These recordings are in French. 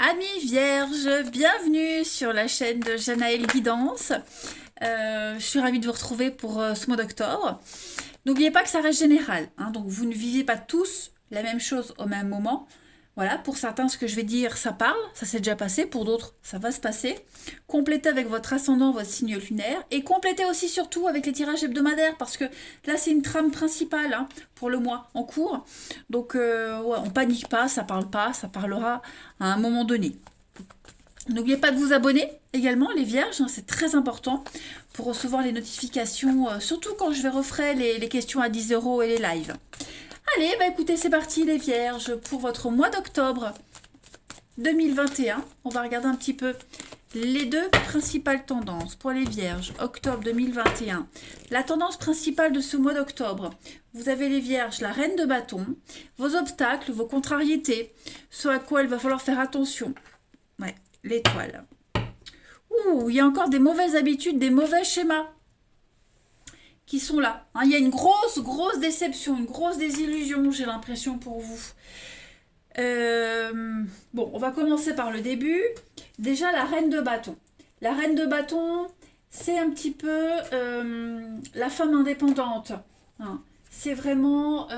Amis vierges, bienvenue sur la chaîne de Janaël Guidance. Je suis ravie de vous retrouver pour ce mois d'octobre. N'oubliez pas que ça reste général, hein, donc vous ne vivez pas tous la même chose au même moment. Voilà, pour certains, ce que je vais dire, ça parle, ça s'est déjà passé, pour d'autres, ça va se passer. Complétez avec votre ascendant, votre signe lunaire, et complétez aussi surtout avec les tirages hebdomadaires, parce que là, c'est une trame principale hein, pour le mois en cours. Donc, ouais, on panique pas, ça parlera à un moment donné. N'oubliez pas de vous abonner également, les vierges, hein, c'est très important pour recevoir les notifications, surtout quand je vais referai les questions à 10 € et les lives. Allez, bah écoutez, c'est parti les vierges pour votre mois d'octobre 2021. On va regarder un petit peu les deux principales tendances pour les vierges, octobre 2021. La tendance principale de ce mois d'octobre, vous avez les vierges, la reine de bâton, vos obstacles, vos contrariétés, ce à quoi il va falloir faire attention. Ouais, l'étoile. Ouh, il y a encore des mauvaises habitudes, des mauvais schémas qui sont là. Hein, il y a une grosse déception, une grosse désillusion, j'ai l'impression pour vous. Bon, on va commencer par le début. Déjà, la reine de bâton. La reine de bâton, c'est un petit peu la femme indépendante. Hein. C'est vraiment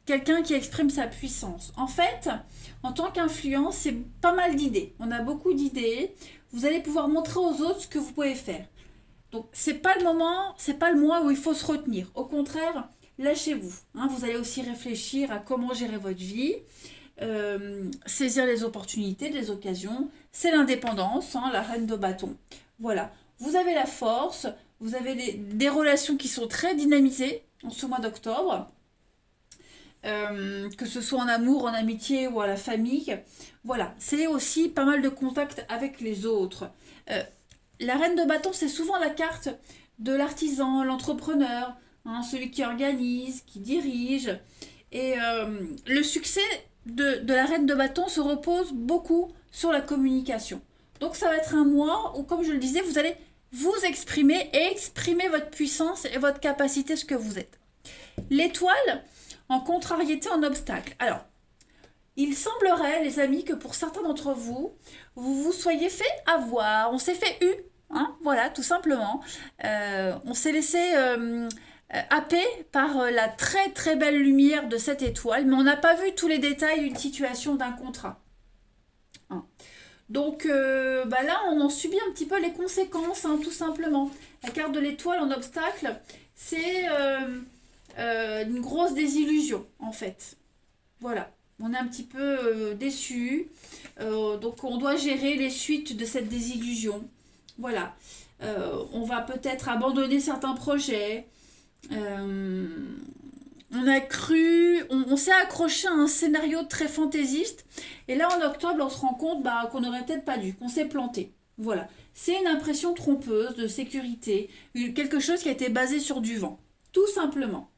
quelqu'un qui exprime sa puissance. En fait, en tant qu'influence, c'est pas mal d'idées. On a beaucoup d'idées. Vous allez pouvoir montrer aux autres ce que vous pouvez faire. Donc, c'est pas le moment, c'est pas le mois où il faut se retenir. Au contraire, lâchez-vous. Hein, vous allez aussi réfléchir à comment gérer votre vie, saisir les opportunités, les occasions. C'est l'indépendance, hein, la reine de bâton. Voilà. Vous avez la force, vous avez des relations qui sont très dynamisées en ce mois d'octobre. Que ce soit en amour, en amitié ou à la famille. Voilà. C'est aussi pas mal de contacts avec les autres. La reine de bâton, c'est souvent la carte de l'artisan, l'entrepreneur, hein, celui qui organise, qui dirige. Et le succès de la reine de bâton se repose beaucoup sur la communication. Donc ça va être un mois où, comme je le disais, vous allez vous exprimer et exprimer votre puissance et votre capacité, ce que vous êtes. L'étoile, en contrariété, en obstacle. Alors, il semblerait, les amis, que pour certains d'entre vous, vous vous soyez fait avoir, on s'est fait eu, hein, voilà, tout simplement. On s'est laissé happer par la très belle lumière de cette étoile, mais on n'a pas vu tous les détails d'une situation, d'un contrat. Hein. Donc bah là, on en subit un petit peu les conséquences, hein, tout simplement. La carte de l'étoile en obstacle, c'est une grosse désillusion, en fait. Voilà. On est un petit peu déçu. Donc on doit gérer les suites de cette désillusion. Voilà. On va peut-être abandonner certains projets. On a cru, on s'est accroché à un scénario très fantaisiste. Et là en octobre, on se rend compte qu'on n'aurait peut-être pas dû, qu'on s'est planté. Voilà. C'est une impression trompeuse de sécurité. Quelque chose qui a été basé sur du vent. Tout simplement.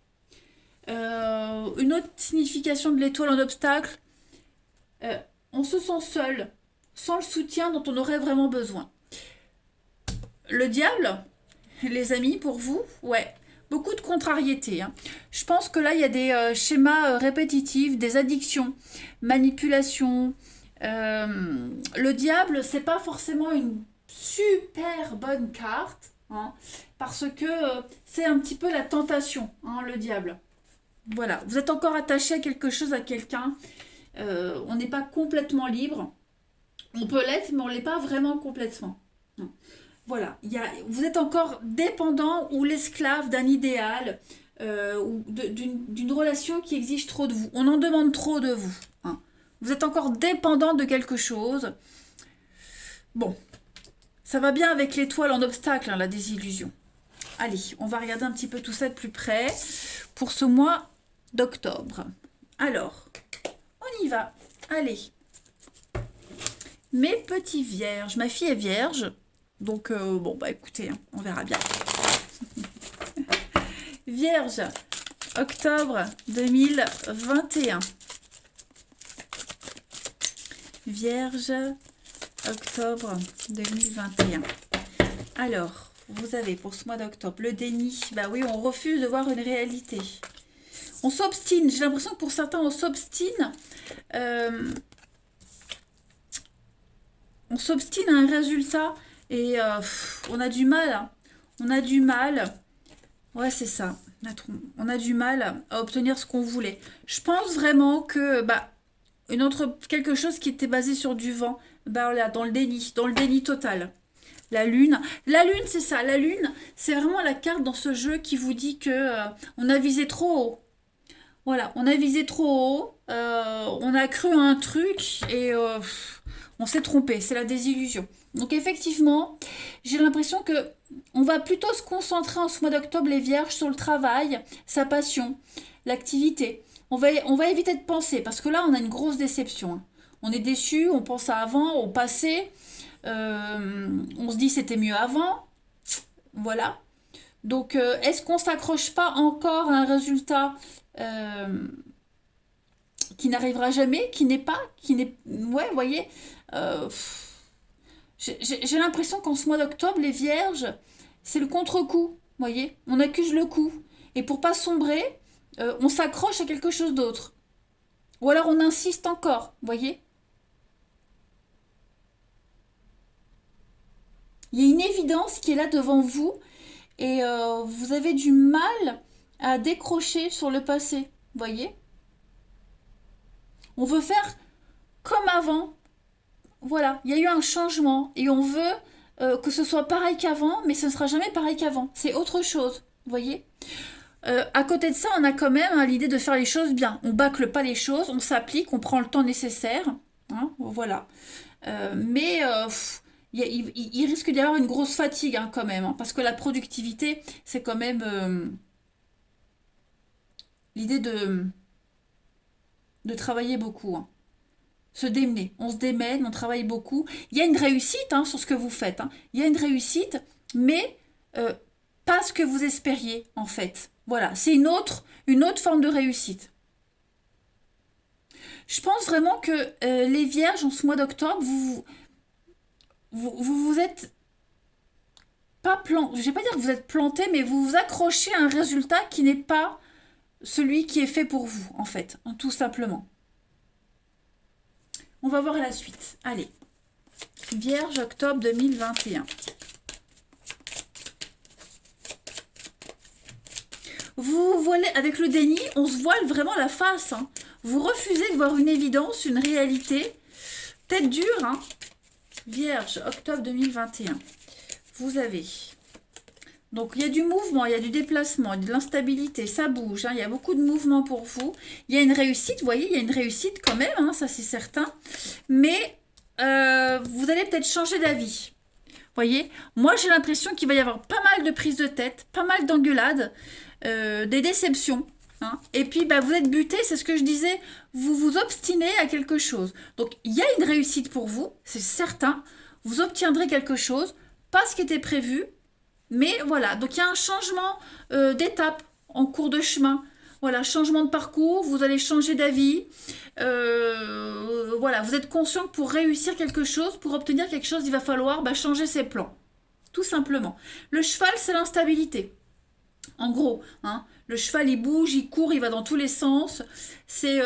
Une autre signification de l'étoile en obstacle, on se sent seul, sans le soutien dont on aurait vraiment besoin. Le diable, les amis, pour vous, ouais, beaucoup de contrariétés. Hein. Je pense que là, il y a des schémas répétitifs, des addictions, manipulations. Le diable, c'est pas forcément une super bonne carte, hein, parce que c'est un petit peu la tentation, hein, le diable. Voilà, vous êtes encore attaché à quelque chose, à quelqu'un. On n'est pas complètement libre. On peut l'être, mais on ne l'est pas vraiment complètement. Non. Voilà, vous êtes encore dépendant ou l'esclave d'un idéal ou d'une relation qui exige trop de vous. On en demande trop de vous. Hein. Vous êtes encore dépendant de quelque chose. Bon, ça va bien avec l'étoile en obstacle, hein, la désillusion. Allez, on va regarder un petit peu tout ça de plus près pour ce mois d'octobre. Alors, on y va. Allez. Mes petits vierges. Ma fille est vierge. Donc, bon, bah écoutez, hein, on verra bien. Vierge, octobre 2021. Vierge, octobre 2021. Alors, vous avez pour ce mois d'octobre le déni. Bah oui, on refuse de voir une réalité. On s'obstine. J'ai l'impression que pour certains, on s'obstine on s'obstine à un résultat et on a du mal, hein. On a du mal. Ouais, c'est ça. On a du mal à obtenir ce qu'on voulait. Je pense vraiment que bah, quelque chose qui était basé sur du vent, bah là, dans le déni total. La lune, c'est ça. La lune, c'est vraiment la carte dans ce jeu qui vous dit que on a visé trop haut. Voilà, on a visé trop haut, on a cru à un truc et on s'est trompé. C'est la désillusion. Donc effectivement, j'ai l'impression que on va plutôt se concentrer en ce mois d'octobre, les vierges, sur le travail, sa passion, l'activité. On va éviter de penser parce que là, on a une grosse déception, hein. On est déçu, on pense à avant, au passé, on se dit c'était mieux avant. Voilà. Donc, est-ce qu'on s'accroche pas encore à un résultat euh, qui n'arrivera jamais, qui n'est, ouais, vous voyez, euh, j'ai l'impression qu'en ce mois d'octobre, les vierges, c'est le contre-coup, vous voyez, on accuse le coup. Et pour pas sombrer, on s'accroche à quelque chose d'autre. Ou alors on insiste encore, vous voyez. Il y a une évidence qui est là devant vous et vous avez du mal à décrocher sur le passé, vous voyez. On veut faire comme avant. Voilà, il y a eu un changement et on veut que ce soit pareil qu'avant, mais ce ne sera jamais pareil qu'avant. C'est autre chose, vous voyez. À côté de ça, on a quand même hein, l'idée de faire les choses bien. On bâcle pas les choses, on s'applique, on prend le temps nécessaire. Hein, voilà. Mais il risque d'y avoir une grosse fatigue hein, quand même, hein, parce que la productivité, c'est quand même l'idée de travailler beaucoup. Hein. Se démener. On se démène, on travaille beaucoup. Il y a une réussite hein, sur ce que vous faites. Hein. Il y a une réussite, mais euh, pas ce que vous espériez, en fait. Voilà, c'est une autre forme de réussite. Je pense vraiment que les vierges, en ce mois d'octobre, vous êtes pas planté. Je vais pas dire que vous êtes planté, mais vous vous accrochez à un résultat qui n'est pas celui qui est fait pour vous, en fait, hein, tout simplement. On va voir la suite. Allez. Vierge, octobre 2021. Vous voilez, avec le déni, on se voile vraiment la face. Hein. Vous refusez de voir une évidence, une réalité. Tête dure, hein. Vierge, octobre 2021. Vous avez. Donc il y a du mouvement, il y a du déplacement, il y a de l'instabilité, ça bouge, hein, il y a beaucoup de mouvement pour vous. Il y a une réussite, vous voyez, il y a une réussite quand même, hein, ça c'est certain. Mais vous allez peut-être changer d'avis. Vous voyez, moi j'ai l'impression qu'il va y avoir pas mal de prises de tête, pas mal d'engueulades, des déceptions. Hein. Et puis bah, vous êtes buté, c'est ce que je disais, vous vous obstinez à quelque chose. Donc il y a une réussite pour vous, c'est certain. Vous obtiendrez quelque chose, pas ce qui était prévu, mais voilà, donc il y a un changement d'étape en cours de chemin. Voilà, changement de parcours, vous allez changer d'avis. Voilà, vous êtes conscient que pour réussir quelque chose, pour obtenir quelque chose, il va falloir bah, changer ses plans. Tout simplement. Le cheval, c'est l'instabilité. En gros, hein, le cheval, il bouge, il court, il va dans tous les sens. C'est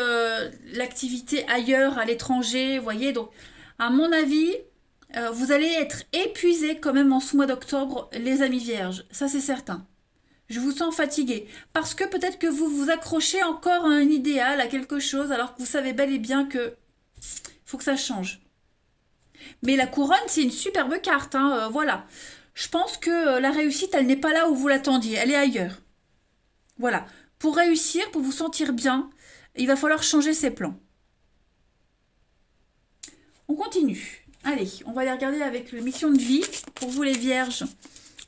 l'activité ailleurs, à l'étranger, vous voyez. Donc, à mon avis, vous allez être épuisé quand même en ce mois d'octobre, les amis vierges. Ça, c'est certain. Je vous sens fatigué. Parce que peut-être que vous vous accrochez encore à un idéal, à quelque chose, alors que vous savez bel et bien que faut que ça change. Mais la couronne, c'est une superbe carte. Hein, voilà. Je pense que la réussite, elle n'est pas là où vous l'attendiez. Elle est ailleurs. Voilà. Pour réussir, pour vous sentir bien, il va falloir changer ses plans. On continue. Allez, on va aller regarder avec le mission de vie pour vous les vierges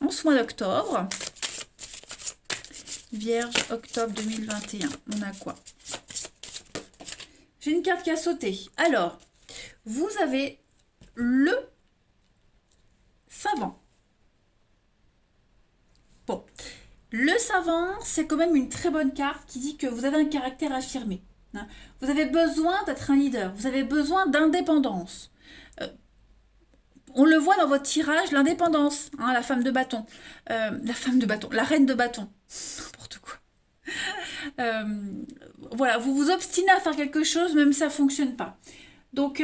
en ce mois d'octobre. Vierge, octobre 2021. On a quoi? J'ai une carte qui a sauté. Alors, vous avez le savant. Bon, le savant, c'est quand même une très bonne carte qui dit que vous avez un caractère affirmé. Hein. Vous avez besoin d'être un leader. Vous avez besoin d'indépendance. On le voit dans votre tirage, l'indépendance, hein, la femme de bâton. La femme de bâton, la reine de bâton. N'importe quoi. Euh, voilà, vous vous obstinez à faire quelque chose, même si ça ne fonctionne pas. Donc,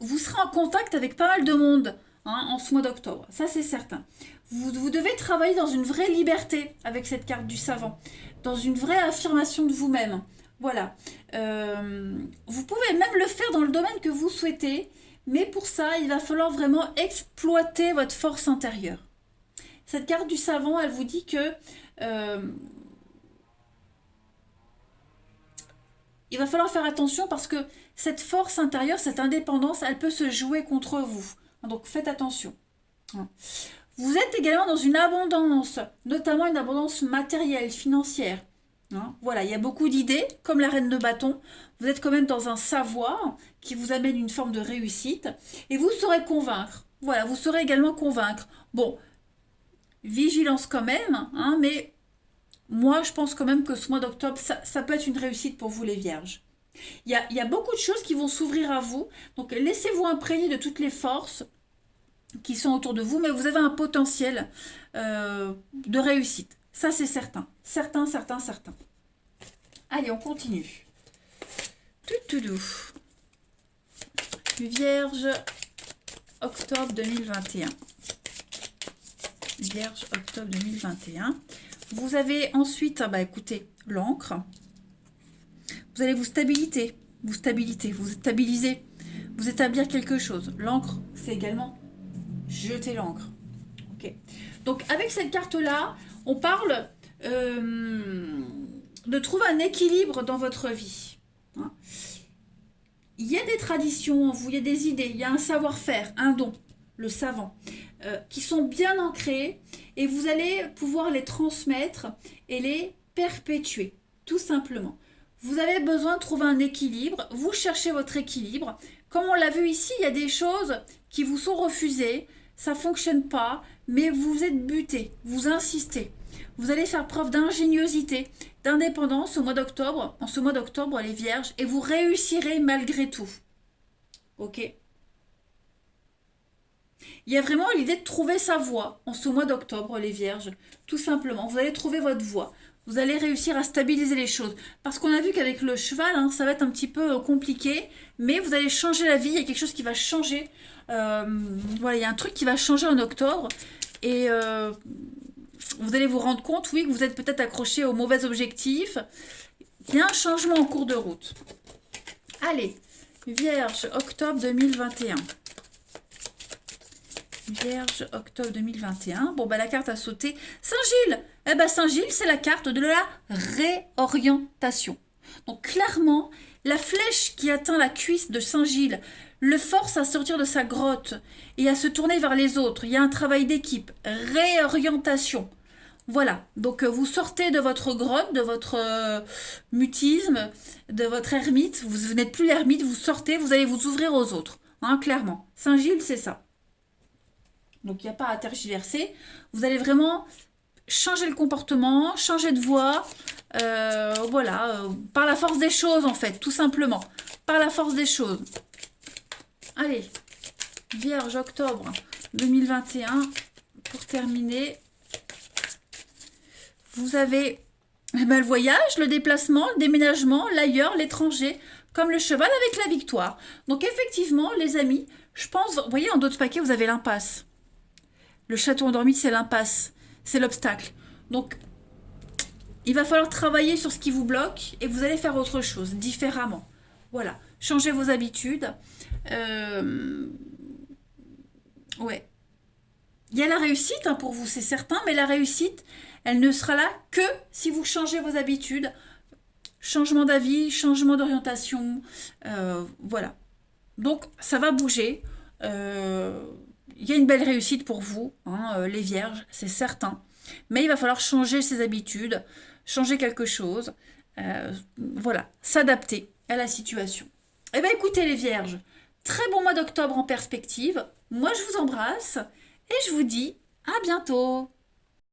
vous serez en contact avec pas mal de monde en ce mois d'octobre. Ça, c'est certain. Vous devez travailler dans une vraie liberté avec cette carte du savant, dans une vraie affirmation de vous-même. Voilà. Vous pouvez même le faire dans le domaine que vous souhaitez, mais pour ça, il va falloir vraiment exploiter votre force intérieure. Cette carte du savant, elle vous dit que il va falloir faire attention parce que cette force intérieure, cette indépendance, elle peut se jouer contre vous. Donc faites attention. Vous êtes également dans une abondance, notamment une abondance matérielle, financière. Voilà, il y a beaucoup d'idées, comme la reine de bâton. Vous êtes quand même dans un savoir qui vous amène une forme de réussite. Et vous saurez convaincre. Voilà, vous saurez également convaincre. Bon, vigilance quand même, mais moi, je pense quand même que ce mois d'octobre, ça peut être une réussite pour vous les vierges. Il y a beaucoup de choses qui vont s'ouvrir à vous. Donc, laissez-vous imprégner de toutes les forces qui sont autour de vous, mais vous avez un potentiel de réussite. Ça, c'est certain. Certain. Allez, on continue. Tout doux. Vierge, octobre 2021. Vierge, octobre 2021. Vous avez ensuite, écoutez, l'encre. Vous allez vous stabiliser, vous stabiliser, vous établir quelque chose. L'encre, c'est également jeter l'encre. Ok. Donc avec cette carte-là, on parle de trouver un équilibre dans votre vie. Il y a des traditions en vous, il y a des idées, il y a un savoir-faire, un don, le savant, qui sont bien ancrés et vous allez pouvoir les transmettre et les perpétuer, tout simplement. Vous avez besoin de trouver un équilibre, vous cherchez votre équilibre. Comme on l'a vu ici, il y a des choses qui vous sont refusées, ça ne fonctionne pas, mais vous êtes buté, vous insistez. Vous allez faire preuve d'ingéniosité, d'indépendance en ce mois d'octobre, les vierges, et vous réussirez malgré tout. Ok ? Il y a vraiment l'idée de trouver sa voie en ce mois d'octobre, les vierges, tout simplement. Vous allez trouver votre voie. Vous allez réussir à stabiliser les choses. Parce qu'on a vu qu'avec le cheval, ça va être un petit peu compliqué, mais vous allez changer la vie, il y a quelque chose qui va changer. Voilà, il y a un truc qui va changer en octobre. Et vous allez vous rendre compte, oui, que vous êtes peut-être accroché au mauvais objectif. Il y a un changement en cours de route. Allez, Vierge, octobre 2021. Vierge, octobre 2021. Bon, la carte a sauté. Saint-Gilles. Saint-Gilles, c'est la carte de la réorientation. Donc, clairement, la flèche qui atteint la cuisse de Saint-Gilles le force à sortir de sa grotte et à se tourner vers les autres. Il y a un travail d'équipe. Réorientation. Voilà. Donc, vous sortez de votre grotte, de votre mutisme, de votre ermite. Vous n'êtes plus l'ermite, vous sortez, vous allez vous ouvrir aux autres. Clairement. Saint-Gilles, c'est ça. Donc, il n'y a pas à tergiverser. Vous allez vraiment changer le comportement, changer de voie. Par la force des choses, en fait, tout simplement. Par la force des choses. Allez, Vierge, octobre 2021. Pour terminer, vous avez le voyage, le déplacement, le déménagement, l'ailleurs, l'étranger, comme le cheval avec la victoire. Donc, effectivement, les amis, je pense, vous voyez, en dos de paquet, vous avez l'impasse. Le château endormi, c'est l'impasse, c'est l'obstacle. Donc, il va falloir travailler sur ce qui vous bloque et vous allez faire autre chose, différemment. Voilà, changez vos habitudes. Ouais. Il y a la réussite pour vous, c'est certain, mais la réussite, elle ne sera là que si vous changez vos habitudes. Changement d'avis, changement d'orientation, voilà. Donc, ça va bouger. Il y a une belle réussite pour vous, les vierges, c'est certain. Mais il va falloir changer ses habitudes, changer quelque chose. Voilà, s'adapter à la situation. Eh bien, écoutez les vierges, très bon mois d'octobre en perspective. Moi, je vous embrasse et je vous dis à bientôt.